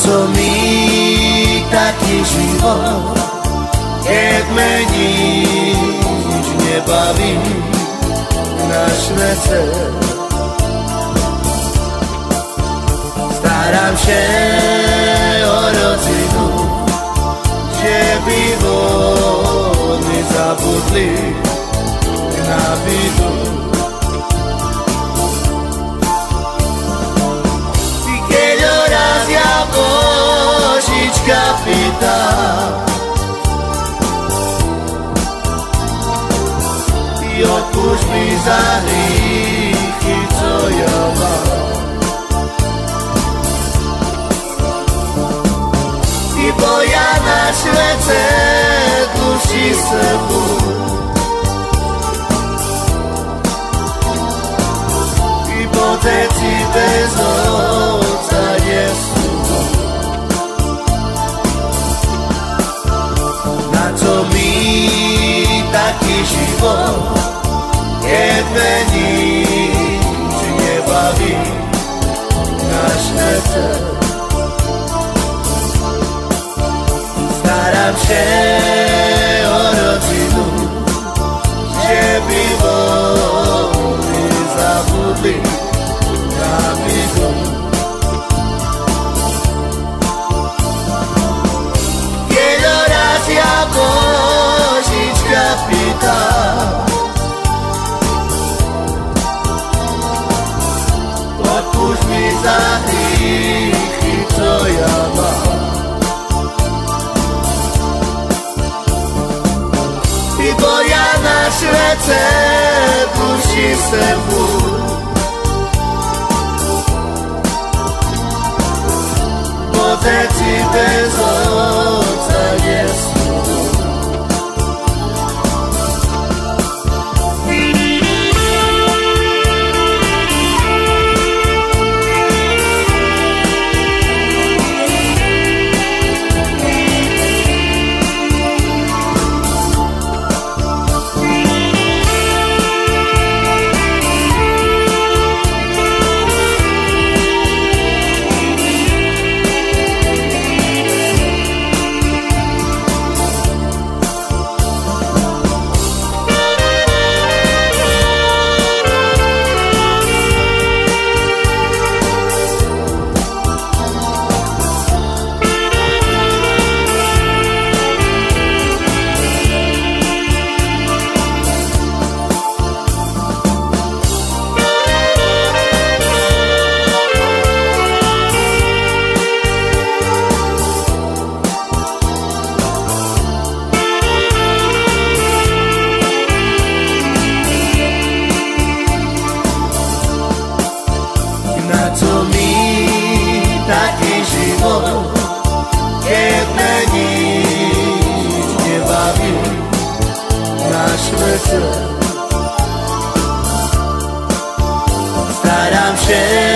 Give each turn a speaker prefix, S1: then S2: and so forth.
S1: co mi taki život, keď me nič nebaví naš večer. Staram się o rodzinu, żeby oni zabudli na bidu. I keď raz ja Božička pýtam, i odpúšť mi za hriechy, co ja mám. Bo ja na świecie duši sebu, i bo deti bez ojca nie sú. Na co mi taki život, keď me nič nebaví naš večer. Staram się o rodzinu, żeby oni zabudli na bidu. Kiedy raz ja Božička pýtam, odpúšť mi za hriechy, co ja mám. Bo ja na świecie duši sebu, bo deti bez ojca nie sú. Taki život, keď me nič nebaví naš večer. Staram się